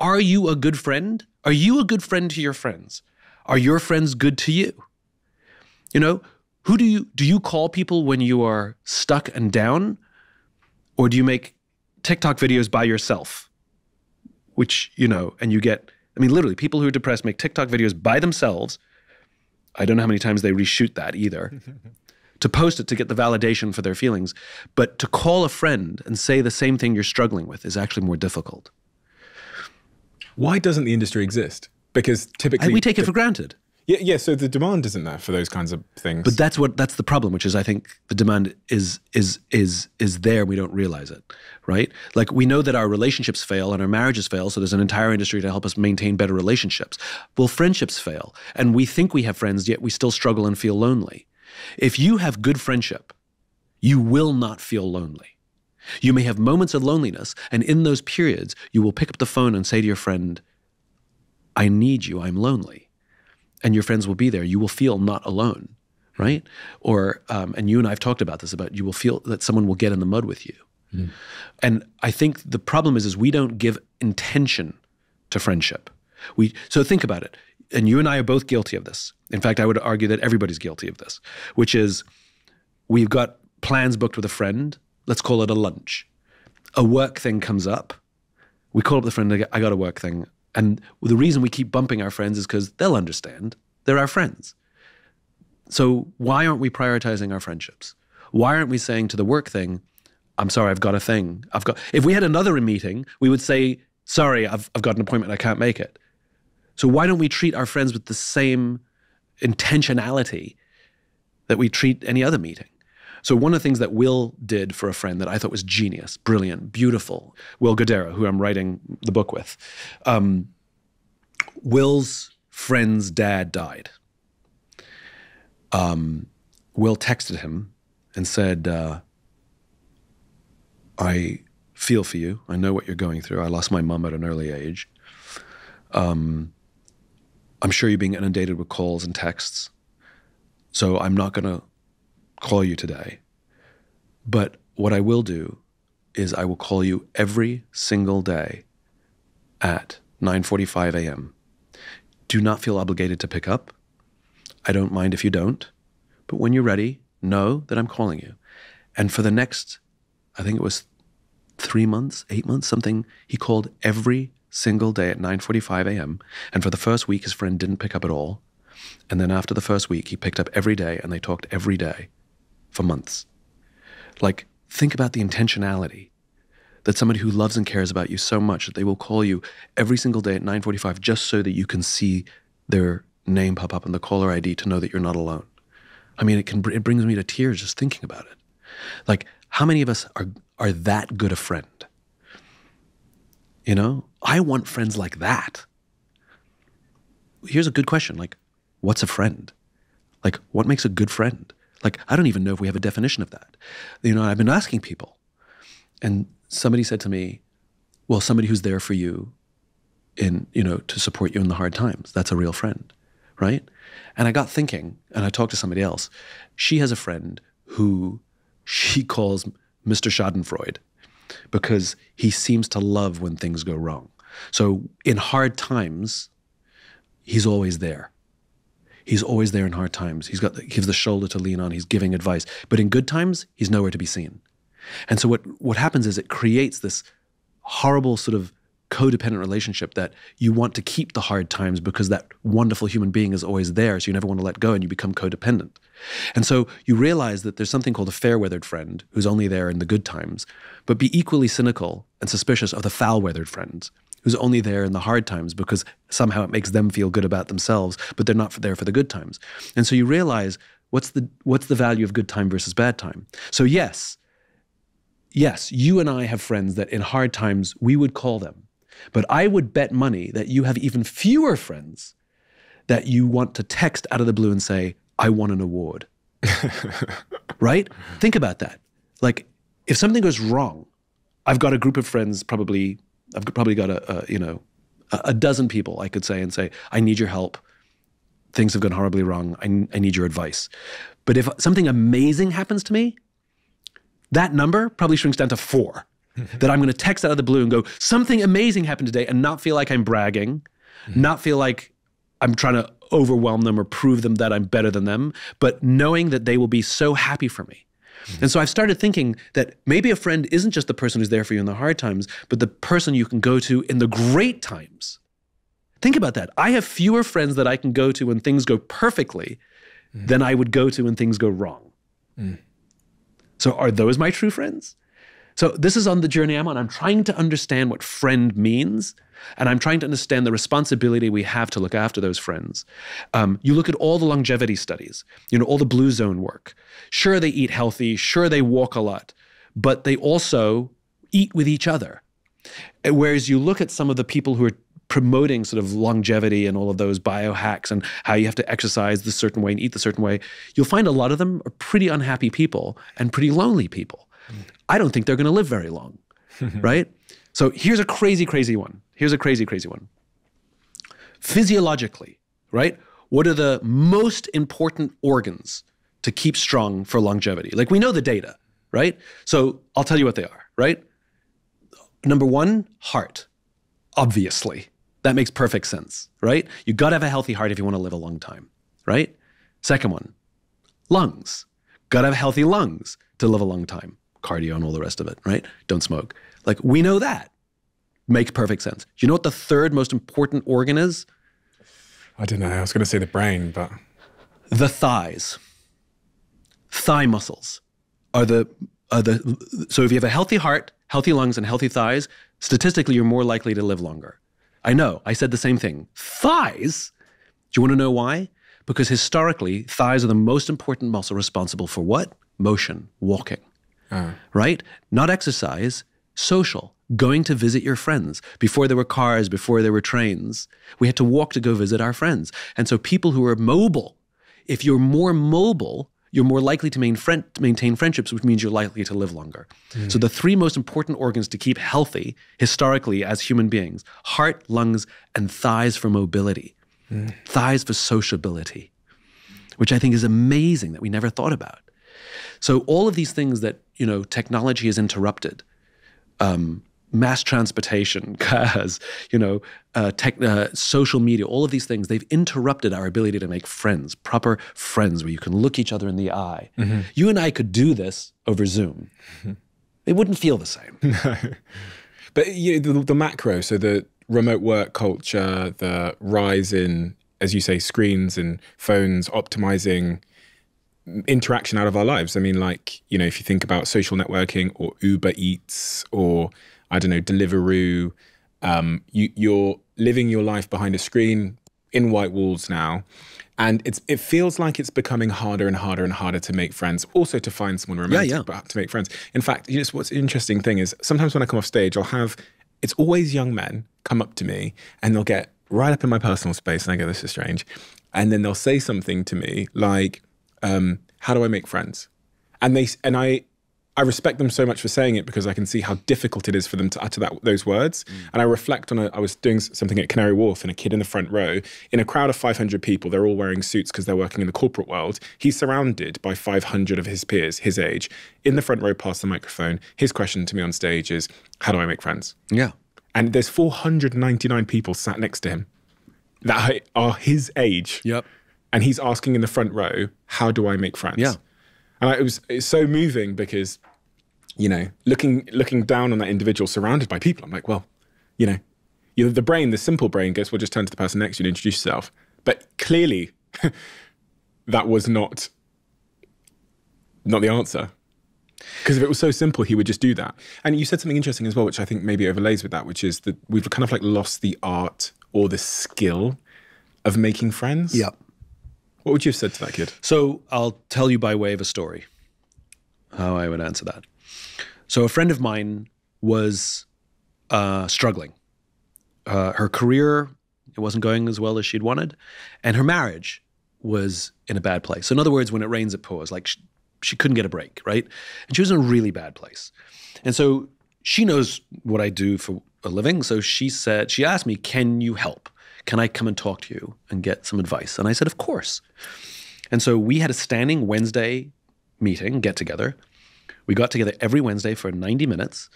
are you a good friend? Are you a good friend to your friends? Are your friends good to you? You know, who do you call people when you are stuck and down? Or do you make TikTok videos by yourself? Which, you know, and you get, I mean, literally, people who are depressed make TikTok videos by themselves. I don't know how many times they reshoot that either. To post it to get the validation for their feelings. But to call a friend and say the same thing you're struggling with is actually more difficult. Why doesn't the industry exist? Because typically... we take it for granted. Yeah, so the demand isn't there for those kinds of things. But that's the problem, which is I think the demand is there, we don't realize it, right? Like we know that our relationships fail and our marriages fail, so there's an entire industry to help us maintain better relationships. Well, friendships fail, and we think we have friends, yet we still struggle and feel lonely. If you have good friendship, you will not feel lonely. You may have moments of loneliness, and in those periods, you will pick up the phone and say to your friend, I need you, I'm lonely. And your friends will be there. You will feel not alone, right? Or, and you and I have talked about this, about you will feel that someone will get in the mud with you. Mm. And I think the problem is we don't give intention to friendship. So think about it. And you and I are both guilty of this. In fact, I would argue that everybody's guilty of this, which is we've got plans booked with a friend. Let's call it a lunch. A work thing comes up. We call up the friend, I got a work thing. And the reason we keep bumping our friends is because they'll understand. They're our friends. So why aren't we prioritizing our friendships? Why aren't we saying to the work thing, I'm sorry, I've got a thing. If we had another meeting, we would say, sorry, I've got an appointment, I can't make it. So why don't we treat our friends with the same intentionality that we treat any other meeting? So one of the things that Will did for a friend that I thought was genius, brilliant, beautiful, Will Godera, who I'm writing the book with. Will's friend's dad died. Will texted him and said, I feel for you. I know what you're going through. I lost my mom at an early age. I'm sure you're being inundated with calls and texts. So I'm not going to call you today. But what I will do is I will call you every single day at 9:45 a.m. Do not feel obligated to pick up. I don't mind if you don't. But when you're ready, know that I'm calling you. And for the next, I think it was 3 months, 8 months, something, he called every single day at 9:45 a.m. And for the first week, his friend didn't pick up at all. And then after the first week, he picked up every day and they talked every day for months. Like, think about the intentionality that somebody who loves and cares about you so much that they will call you every single day at 9:45 just so that you can see their name pop up in the caller ID to know that you're not alone. I mean, it brings me to tears just thinking about it. Like, how many of us are that good a friend? You know, I want friends like that. Here's a good question. Like, what's a friend? Like, what makes a good friend? Like, I don't even know if we have a definition of that. You know, I've been asking people. And somebody said to me, well, somebody who's there for you in, you know, to support you in the hard times. That's a real friend, right? And I got thinking, and I talked to somebody else. She has a friend who she calls Mr. Schadenfreude because he seems to love when things go wrong. So in hard times, he's always there. He's always there in hard times. He gives the shoulder to lean on. He's giving advice. But in good times, he's nowhere to be seen. And so what happens is it creates this horrible sort of codependent relationship that you want to keep the hard times because that wonderful human being is always there, so you never want to let go and you become codependent. And so you realize that there's something called a fair-weathered friend who's only there in the good times, but be equally cynical and suspicious of the foul-weathered friends who's only there in the hard times because somehow it makes them feel good about themselves, but they're not there for the good times. And so you realize what's the value of good time versus bad time. So yes, you and I have friends that in hard times we would call them. But I would bet money that you have even fewer friends that you want to text out of the blue and say, I won an award. Right? Think about that. Like, if something goes wrong, I've got a group of friends, I've probably got a dozen people I could say, I need your help. Things have gone horribly wrong. I need your advice. But if something amazing happens to me, that number probably shrinks down to 4. that I'm going to text out of the blue and go, something amazing happened today, and not feel like I'm bragging, not feel like I'm trying to overwhelm them or prove them that I'm better than them, but knowing that they will be so happy for me. And so I've started thinking that maybe a friend isn't just the person who's there for you in the hard times, but the person you can go to in the great times. Think about that. I have fewer friends that I can go to when things go perfectly than I would go to when things go wrong. So are those my true friends? So this is on the journey I'm on. I'm trying to understand what friend means, and I'm trying to understand the responsibility we have to look after those friends. You look at all the longevity studies, all the blue zone work. Sure, they eat healthy. Sure, they walk a lot, but they also eat with each other. Whereas you look at some of the people who are promoting sort of longevity and all of those biohacks and how you have to exercise the certain way and eat the certain way, you'll find a lot of them are pretty unhappy people and pretty lonely people. I don't think they're going to live very long, right? So here's a crazy, crazy one. Here's a crazy, crazy one. Physiologically, right? What are the most important organs to keep strong for longevity? Like, we know the data, right? So I'll tell you what they are, right? Number one, heart, obviously. That makes perfect sense, right? You got to have a healthy heart if you want to live a long time, right? Second one, lungs. Got to have healthy lungs to live a long time. Cardio and all the rest of it, right? Don't smoke. Like, we know that. Makes perfect sense. Do you know what the third most important organ is? I don't know. I was going to say the brain, but... The thighs. Thigh muscles are so if you have a healthy heart, healthy lungs, and healthy thighs, statistically, you're more likely to live longer. I know, I said the same thing. Thighs? Do you want to know why? Because historically, thighs are the most important muscle responsible for what? Motion, walking, right? Not exercise, social, going to visit your friends. Before there were cars, before there were trains, we had to walk to go visit our friends. And so people who are mobile, if you're more mobile, you're more likely to maintain friendships, which means you're likely to live longer. So the three most important organs to keep healthy historically as human beings: heart, lungs, and thighs for mobility, thighs for sociability, which I think is amazing that we never thought about. So all of these things that, technology has interrupted, mass transportation, cars, social media, all of these things, they've interrupted our ability to make friends, proper friends where you can look each other in the eye. You and I could do this over Zoom. It wouldn't feel the same. No. But the macro, so the remote work culture, the rise in, as you say, screens and phones, optimizing interaction out of our lives. I mean, like, if you think about social networking or Uber Eats or, I don't know, Deliveroo, you're living your life behind a screen in white walls now. And it feels like it's becoming harder and harder and harder to make friends, also to find someone romantic, but to make friends. In fact, what's an interesting thing is sometimes when I come off stage, it's always young men come up to me and they'll get right up in my personal space and I go, this is strange. And then they'll say something to me like, how do I make friends? And I respect them so much for saying it because I can see how difficult it is for them to utter those words. And I reflect on I was doing something at Canary Wharf and a kid in the front row, in a crowd of 500 people, they're all wearing suits because they're working in the corporate world. He's surrounded by 500 of his peers, his age, in the front row past the microphone. His question to me on stage is, how do I make friends? Yeah. And there's 499 people sat next to him that are his age. Yep. And he's asking in the front row, how do I make friends? Yeah. And it's so moving because, looking down on that individual surrounded by people, I'm like, well, the brain, the simple brain goes, well, just turn to the person next to you and introduce yourself. But clearly that was not the answer. Because if it was so simple, he would just do that. And you said something interesting as well, which I think maybe overlays with that, which is that we've kind of like lost the art or the skill of making friends. Yep. What would you have said to that kid? So I'll tell you by way of a story how I would answer that. So a friend of mine was struggling. Her career, it wasn't going as well as she'd wanted. And her marriage was in a bad place. So in other words, when it rains, it pours. Like she couldn't get a break, right? And she was in a really bad place. And so she knows what I do for a living. So she asked me, can you help? Can I come and talk to you and get some advice? And I said, of course. And so we had a standing Wednesday meeting, get together. We got together every Wednesday for 90 minutes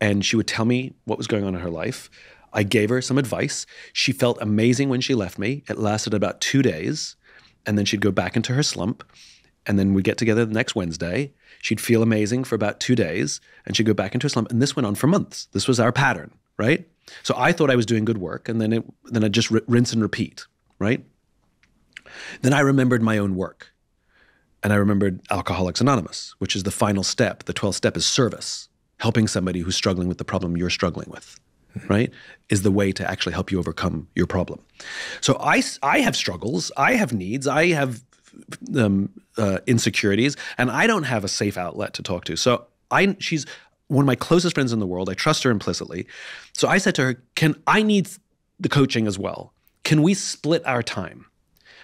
and she would tell me what was going on in her life. I gave her some advice. She felt amazing when she left me. It lasted about 2 days, and then she'd go back into her slump, and then we'd get together the next Wednesday. She'd feel amazing for about 2 days, and she'd go back into her slump, and this went on for months. This was our pattern, right? So I thought I was doing good work, and then I'd just rinse and repeat, right? Then I remembered my own work, and I remembered Alcoholics Anonymous, which is the final step. The 12th step is service. Helping somebody who's struggling with the problem you're struggling with, right, is the way to actually help you overcome your problem. So I have struggles, I have needs, I have insecurities, and I don't have a safe outlet to talk to. So she's one of my closest friends in the world. I trust her implicitly. So I said to her, I need the coaching as well. Can we split our time?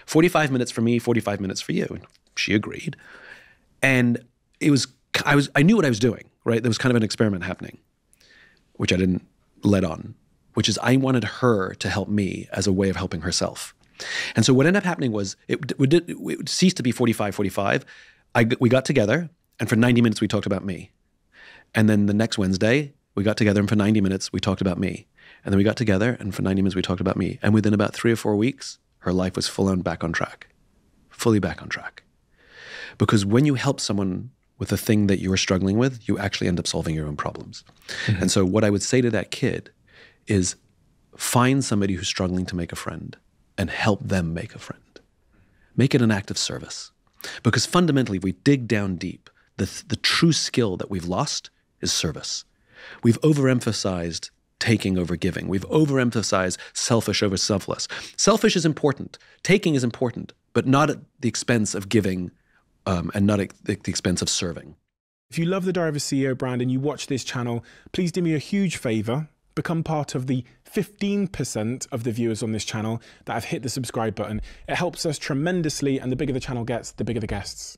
45 minutes for me, 45 minutes for you. And she agreed. And I knew what I was doing, right? There was kind of an experiment happening, which I didn't let on, which is I wanted her to help me as a way of helping herself. And so what ended up happening was it would cease to be 45. We got together, and for 90 minutes we talked about me. And then the next Wednesday, we got together, and for 90 minutes we talked about me. And then we got together, and for 90 minutes we talked about me. And within about 3 or 4 weeks, her life was full on back on track, fully back on track. Because when you help someone with a thing that you're struggling with, you actually end up solving your own problems. Mm-hmm. And so what I would say to that kid is find somebody who's struggling to make a friend and help them make a friend. Make it an act of service. Because fundamentally, if we dig down deep, the true skill that we've lost is service. We've overemphasized taking over giving. We've overemphasized selfish over selfless. Selfish is important. Taking is important, but not at the expense of giving and not at the expense of serving. If you love the Diary of a CEO brand and you watch this channel, please do me a huge favor. Become part of the 15% of the viewers on this channel that have hit the subscribe button. It helps us tremendously, and the bigger the channel gets, the bigger the guests.